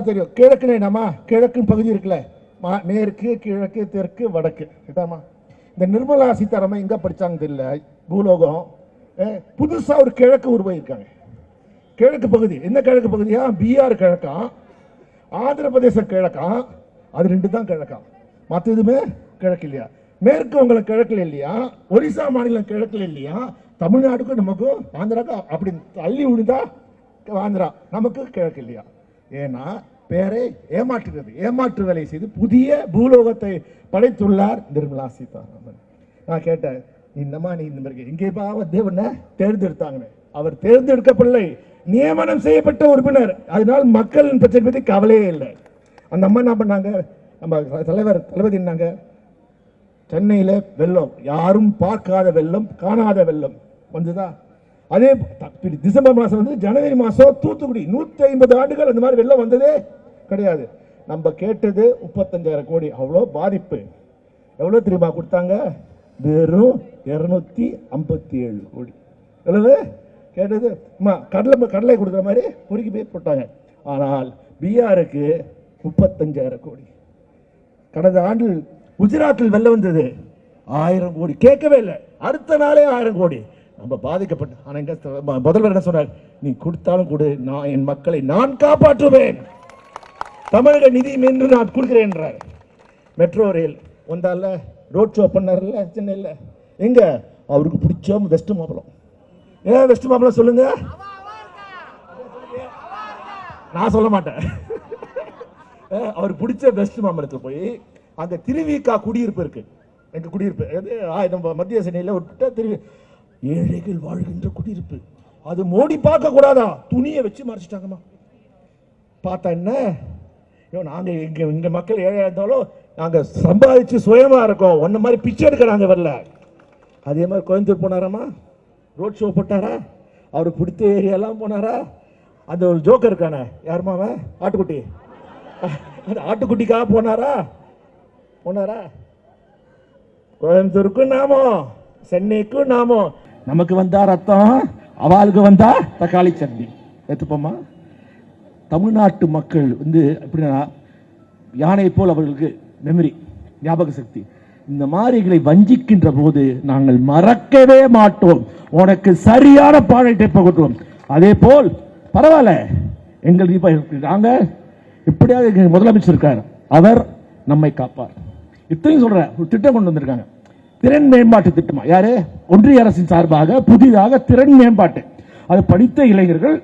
தெரியும். கிழக்குன்னு நம்ம கிழக்குன்னு பகுதி இருக்குல்ல, மேற்கு கிழக்கு தெற்கு வடக்கு. இதாமா இந்த நிர்மலா சீதாராமன் எங்க படிச்சாங்க தெரியல, பூலோகம் புதுசா ஒரு கிழக்கு உருவாயிருக்காங்க. கிழக்கு பகுதி என்ன கிழக்கு பகுதியா? பீகார் கிழக்கா, ஆந்திர பிரதேச கிழக்கா, அது ரெண்டு தான் கிழக்கா, மற்ற எதுவுமே கிழக்கு இல்லையா. மேற்கு உங்களுக்கு கிழக்குல இல்லையா, ஒரிசா மாநிலம் கிழக்குல இல்லையா, தமிழ்நாடுக்கும் நமக்கும் ஆந்திராக்கும் அப்படி தள்ளி விழுந்தா ஆந்திரா, நமக்கு கிழக்கு இல்லையா. ஏன்னா பேரை ஏமாற்றுகிறது, ஏமாற்று வேலை செய்து புதிய பூலோகத்தை படைத்துள்ளார் நிர்மலா சீதாராமன். நான் கேட்டேன், இன்னமா நீ இந்த மாதிரி எங்கேப்பா தேவனை தேர்ந்தெடுத்தாங்க? அவர் தேர்ந்தெடுக்கப்படலை, நியமனம் செய்யப்பட்ட உறுப்பினர். அதனால் மக்களின் பிரச்சனை பற்றி கவலையே இல்லை. அந்த அம்மா என்ன பண்ணாங்க, நம்ம தளபதி என்னாங்க, சென்னையில் வெள்ளம், யாரும் பார்க்காத வெள்ளம், காணாத வெள்ளம் வந்துதா. அதே டிசம்பர் மாதம் வந்து ஜனவரி மாதம் தூத்துக்குடி 150 ஆண்டுகள் அந்த மாதிரி வெள்ளம் வந்ததே கிடையாது. நம்ம கேட்டது 35,000 கோடி. அவ்வளோ பாதிப்பு. எவ்வளோ தெரியுமா கொடுத்தாங்க? வெறும் 257 கோடி. எவ்வளவு கேட்டது? கடலை கொடுக்குற மாதிரி பொறுக்கி போய் போட்டாங்க. ஆனால் பீகாருக்கு 35,000 கோடி. கடந்த ஆண்டு குஜராத்தில் வெள்ளம் வந்தது 1000 கோடி, கேட்கவே இல்லை. அடுத்த நாளே 1000 கோடி. நம்ம பாதிக்கப்பட்ட. ஆனால் முதல்வர் என்ன சொன்னார்? நீ கொடுத்தாலும் கொடு, நான் என் மக்களை நான் காப்பாற்றுவேன், தமிழக நிதி என்று நான் கொடுக்கிறேன் என்றார். மெட்ரோ ரயில் வந்தால ரோட் ஷோ பண்ணார்ல சென்னையில். எங்க அவருக்கு பிடிச்ச வெஸ்ட் மாம்பழம். ஏன் வெஸ்ட் மாம்பழம் சொல்லுங்க, நான் சொல்ல மாட்டேன். அவர் பிடிச்ச வெஸ்ட் மாம்பழத்தை போய் அங்க திருவிக்கா குடியிருப்பு இருக்கு, எங்க குடியிருப்பு நம்ம மத்திய சென்னையில் ஒரு ஏழைகள் வாழ்கின்ற குடியிருப்பு. அது மோடி பார்க்க கூடாதா, துணியை வச்சு மறைச்சிட்டாங்கம்மா. பார்த்தா என்ன, நாங்க எங்க மக்கள் ஏழையா இருந்தாலும் நாங்க சம்பாதிச்சு சுயமா இருக்கோம், ஒன்ன மாதிரி பிச்சை எடுக்கிறாங்க வரல. அதே மாதிரி கோயம்புத்தூர் போனாராமா, ரோட் ஷோ போட்டாரா, அவருக்கு பிடித்த ஏரியாலாம் போனாரா. அந்த ஒரு ஜோக்கர் இருக்கானே, யாருமா அவன், ஆட்டுக்குட்டி, அந்த ஆட்டுக்குட்டிக்காக போனாரா. கோயம்புத்தூருக்கும் நாமோ, சென்னைக்கும் நாமோ. நமக்கு வந்தா ரத்தம், அவளுக்கு வந்தா தக்காளி சட்னி எடுத்துப்போமா. தமிழ்நாட்டு மக்கள் வந்து எப்படின்னா யானை போல் அவர்களுக்கு மெமரி, ஞாபக சக்தி. இந்த மாதிரிகளை வஞ்சிக்கின்ற போது நாங்கள் மறக்கவே மாட்டோம், உனக்கு சரியான பாடத்தை பகட்டுவோம். அதே போல் பரவாயில்ல, எங்கள் நாங்க எப்படியாவது முதலமைச்சர் இருக்கார், அவர் நம்மை காப்பார். இத்தனையும் சொல்ற ஒரு திட்டம் கொண்டு வந்திருக்காங்க, திறன் மேம்பாட்டு திட்டமா. யாரு? ஒன்றிய அரசின் சார்பாக புதிதாக திறன் மேம்பாட்டு. அது படித்த இளைஞர்கள்,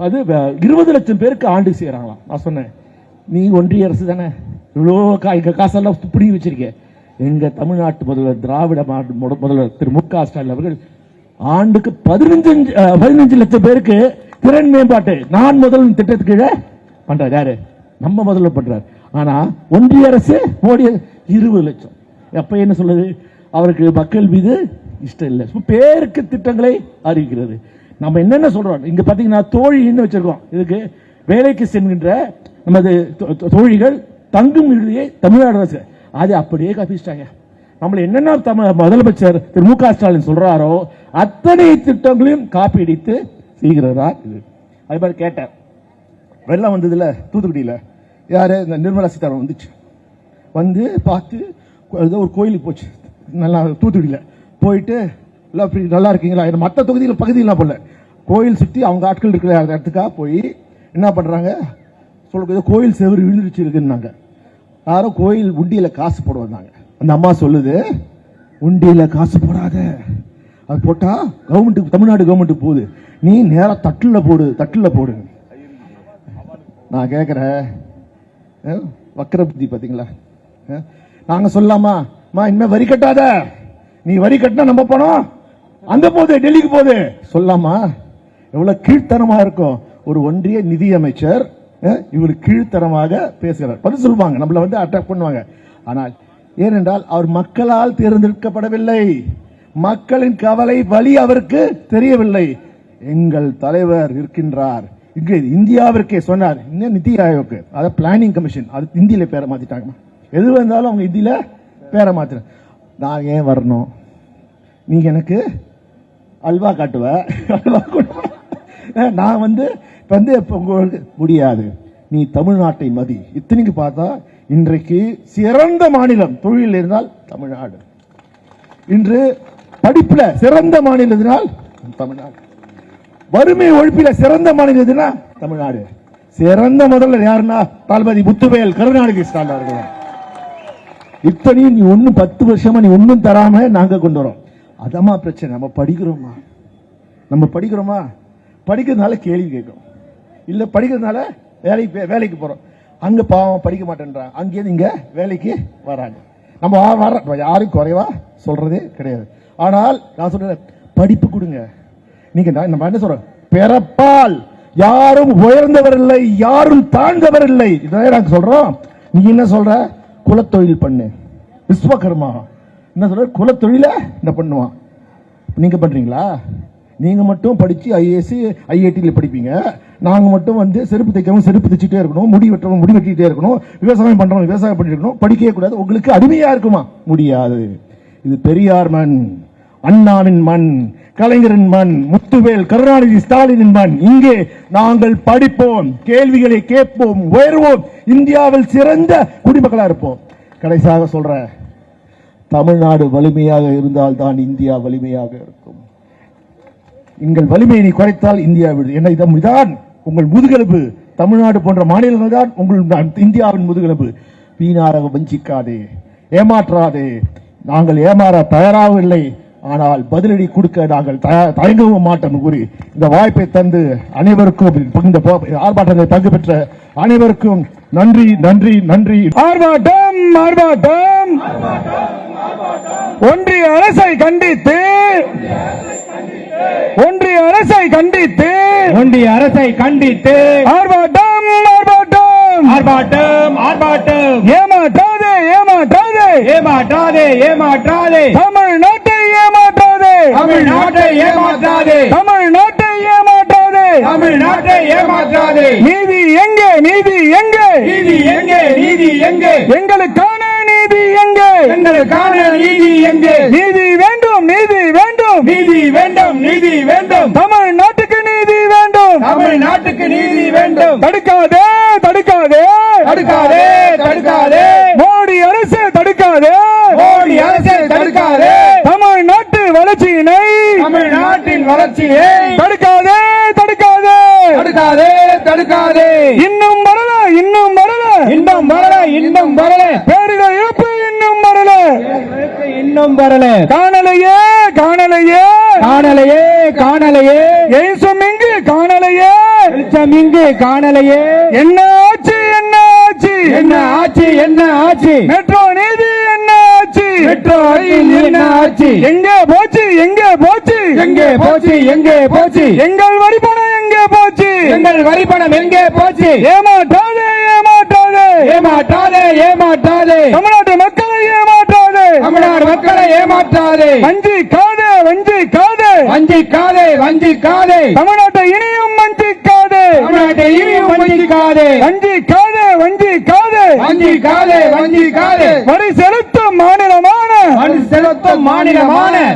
அது 20 லட்சம் பேருக்கு ஆண்டு செய்யறாங்களாம். நான் சொன்னேன், நீ ஒன்றிய அரசு தானே, இவ்வளோ காசெல்லாம் பிடிங்கி வச்சிருக்க. எங்க தமிழ்நாட்டு முதல்வர், திராவிட முதல்வர் திரு மு.க. ஸ்டாலின் அவர்கள் ஆண்டுக்கு 15 லட்சம் பேருக்கு திறன் மேம்பாட்டு நான் முதல் திட்டத்துக்கு கீழே பண்றாரு. யாரு? நம்ம முதல்வர் பண்றாரு. ஆனா ஒன்றிய அரசு மோடி 20 லட்சம். அப்ப என்ன சொல்லுது? அவருக்கு மக்கள் மீது இஷ்டம் இல்லை, பேருக்கு திட்டங்களை அறிவிக்கிறது. நம்ம என்னென்ன சொல்றோம் இங்க பாத்தீங்கன்னா, தோழின்னு வச்சிருக்கோம். இதுக்கு வேலைக்கு செல்கின்ற நமது தோழிகள் தங்கும் விடுதியை தமிழ்நாடு அரசு அது அப்படியே காப்பிச்சிட்டாங்க. நம்மள என்னென்ன முதலமைச்சர் திரு மு.க. ஸ்டாலின் சொல்றாரோ அத்தனை திட்டங்களையும் காப்பி அடித்து செய்கிறதா இது. அது மாதிரி கேட்டேன், வெள்ளம் வந்ததுல தூத்துக்குடியில் யாரு? இந்த நிர்மலா சீதாராமன் வந்துச்சு, வந்து பார்த்து ஒரு கோயிலுக்கு போச்சு, நல்லா தூத்துக்குடியில் போயிட்டு நல்லா இருக்கீங்களா, மற்ற தொகுதியில் பகுதியெல்லாம் போல கோயில் சுற்றி அவங்க ஆட்கள் இருக்கிற இடத்துக்காக போய் என்ன பண்றாங்க, சொல்ல கோயில் செவரு விழுந்துருச்சு இருக்குன்னாங்க. யாரும் கோயில் உண்டியில காசு போட வந்தாங்க. அந்த அம்மா சொல்லுது, உண்டியில காசு போடாத, அது போட்டா கவர்மெண்ட்டுக்கு, தமிழ்நாடு கவர்மெண்ட்டுக்கு போகுது, நீ நேரம் தட்டுல போடு. நான் கேட்கிறேன், வக்கர புத்தி பாத்தீங்களா? நாங்க சொல்லலாமா, இனிமே வரி கட்டாத, நீ வரி கட்டினா நம்ம பணம் அங்க போகுது, டெல்லிக்கு போகுது சொல்லலாமா? எவ்வளவு கீழ்த்தரமா இருக்கும். ஒரு ஒன்றிய நிதி அமைச்சர் இவருக்கு கீழ்த்தரமாக பேசுகிறார். பதில் சொல்லுவாங்க, நம்மள வந்து அட்டாக் பண்ணுவாங்க. ஆனால் ஏனென்றால் அவர் மக்களால் தேர்ந்தெடுக்கப்படவில்லை, மக்களின் கவலை வலி அவருக்கு தெரியவில்லை. எங்கள் தலைவர் இருக்கின்றார் இங்கே, இந்தியாவிற்கே சொன்னார். இன்னும் நிதி ஆயோக்கு, அதாவது பிளானிங் கமிஷன், அது இந்தியில பேரை மாத்திட்டாங்க. எது வந்தாலும் அவங்க இந்தியில பேரை மாத்திர. நான் ஏன் வரணும்? நீங்க எனக்கு அல்வா காட்டுவ, நான் வந்து உங்களுக்கு முடியாது. நீ தமிழ்நாட்டை மதி. இத்தனைக்கு பார்த்தா இன்றைக்கு சிறந்த மாநிலம் தொழில் இருந்தால் தமிழ்நாடு. இன்று படிப்புல சிறந்த மாநிலம் எதுனால் தமிழ்நாடு. வறுமை ஒழிப்பில சிறந்த மாநிலம் எதுனா தமிழ்நாடு. சிறந்த முதல்வர் யாருன்னா தளபதி முத்துவேல் கருணாநிதி ஸ்டாலின் அவர்கள். இத்தனையும் நீ ஒன்னும் 10 வருஷமா நீ ஒன்னும் தராம நாங்க கொண்டு வரோம். அதமா பிரச்சனை. நம்ம படிக்கிறோமா? படிக்கிறதுனால கேள்வி கேட்கிறோம், இல்ல படிக்கிறதுனால வேலைக்கு போறோம். அங்க பாவம் படிக்க மாட்டேன்றாங்க, அங்கேயிருந்து இங்க வேலைக்கு வராங்க. நம்ம வர யாரும் குறைவா சொல்றதே கிடையாது. ஆனால் நான் சொல்றேன், படிப்பு கொடுங்க. நீங்க நம்ம என்ன சொல்றோம், பிறப்பால் யாரும் உயர்ந்தவர் இல்லை, யாரும் தாழ்ந்தவர் இல்லை. இதான் நாங்க சொல்றோம். நீ என்ன சொல்ற, குலத்தொழில் பண்ணு, விஸ்வகர்மா என்ன சொல்ற, குலத்தொழில என்ன பண்ணுவான். நீங்க பண்றீங்களா? நீங்க மட்டும் படிச்சு ஐஏஎஸ் ஐஐடில படிப்பீங்க, நாங்க மட்டும் வந்து செருப்பு தைக்கிறவங்க செருப்பு தைச்சிட்டே இருக்கணும், முடி வெட்டுறவங்க முடி வெட்டிட்டே இருக்கணும், விவசாயம் பண்றவங்க விவசாயம் பண்ணிட்டு இருக்கணும், படிக்கவே கூடாது. உங்களுக்கு அடிமையா இருக்குமா? முடியாது. இது பெரியார் மண், அண்ணாவின் மண், கலைஞரின் மண், முத்துவேல் கருணாநிதி ஸ்டாலினின் மண். இங்கே நாங்கள் படிப்போம், கேள்விகளை கேட்போம், உயர்வோம், இந்தியாவில் சிறந்த குடிமக்களா இருப்போம். கடைசியாக சொல்ற, தமிழ்நாடு வலிமையாக இருந்தால் தான் இந்தியா வலிமையாக இருக்கும். எங்கள் வலிமையை நீ குறைத்தால் இந்தியா என்ன இதான் உங்கள் முதுகெலும்பு. தமிழ்நாடு போன்ற மாநிலங்கள் தான் உங்கள் இந்தியாவின் முதுகெலும்பு. வீணாக வஞ்சிக்காதே, ஏமாற்றாதே. நாங்கள் ஏமாற தயாராகவில்லை, ஆனால் பதிலடி கொடுக்க நாங்கள் தயங்கவும் மாட்டோம் கூறி இந்த வாய்ப்பை தந்து அனைவருக்கும் இந்த ஆர்ப்பாட்டத்தில் பங்கு பெற்ற அனைவருக்கும் நன்றி நன்றி நன்றி. ஆர்ப்பாட்டம் ஆர்ப்பாட்டம். ஒன்றிய அரசை கண்டித்து ஆர்ப்பாட்டம் ஆர்ப்பாட்டம் ஆர்ப்பாட்டம். ஏமாற்றாதே தமிழ்நாட்டை ஏமாற்றாதே. நீதி எங்கே? எங்களுக்கான நீதி எங்கே? நீதி வேண்டும். தமிழ்நாட்டுக்கு நீதி வேண்டும். தடுக்காதே. மோடி அரசு தடுக்காதே. தமிழ்நாட்டின் வளர்ச்சியை தடுக்காதே. இன்னும் வரல. பேரிடர் இழப்பு இன்னும் வரல. காணலையே. ஏசும் இங்கு காணலையே. என்ன ஆச்சு? மெட்ரோ நீதி என்ன ஆச்சு? எங்கே போச்சு? எங்கள் வரிப்பணம் எங்கே போச்சு? ஏமாற்றாதே. தமிழ்நாட்டு மக்களை ஏமாற்றாதே. வஞ்சிக்காதே. தமிழ்நாட்டை இனியும் வஞ்சிக்காதே. வஞ்சிக்காதே. வரி செலுத்தும் மாநிலமான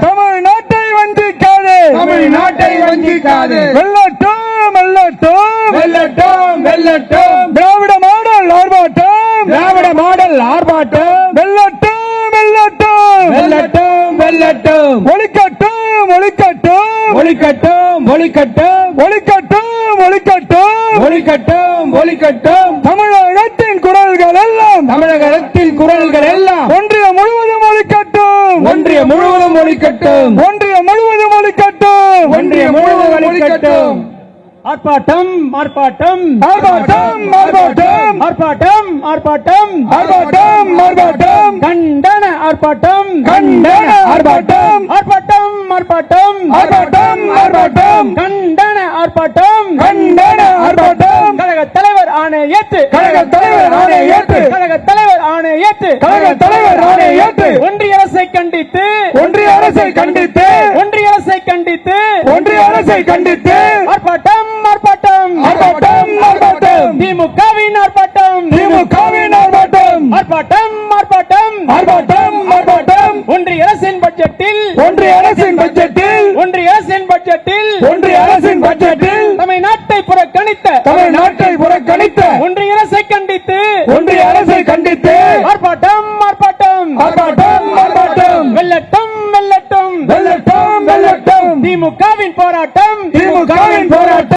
தமிழ்நாட்டை வஞ்சிக்காதே. வெல்லட்டும். திராவிட மாடல் ஆர்ப்பாட்டம். வெல்லட்டும். ஒலிக்கட்டும். தமிழகத்தின் குரல்கள் எல்லாம் ஒன்றியம் முழுவதும் ஒலிக்கட்டும். ஆர்ப்பாட்டம். கண்டன ஆர்ப்பாட்டம். கண்டன ஆர்ப்பாட்டம். கழக தலைவர் ஆணை ஏற்று. ஒன்றிய அரசை கண்டித்து. ஆர்ப்பாட்டம். திமுகவின் ஆர்ப்பாட்டம். ஒன்றிய அரசின் பட்ஜெட்டில் தமிழ்நாட்டை புறக்கணித்த ஒன்றிய ஒன்றிய அரசை கண்டித்து ஆர்ப்பாட்டம் ஆர்ப்பாட்டம் ஆர்ப்பாட்டம் ஆர்ப்பாட்டம் வெல்லட்டும் வெல்லட்டும் வெல்லட்டும் வெல்லட்டும் திமுகவின் போராட்டம் திமுகவின் போராட்டம்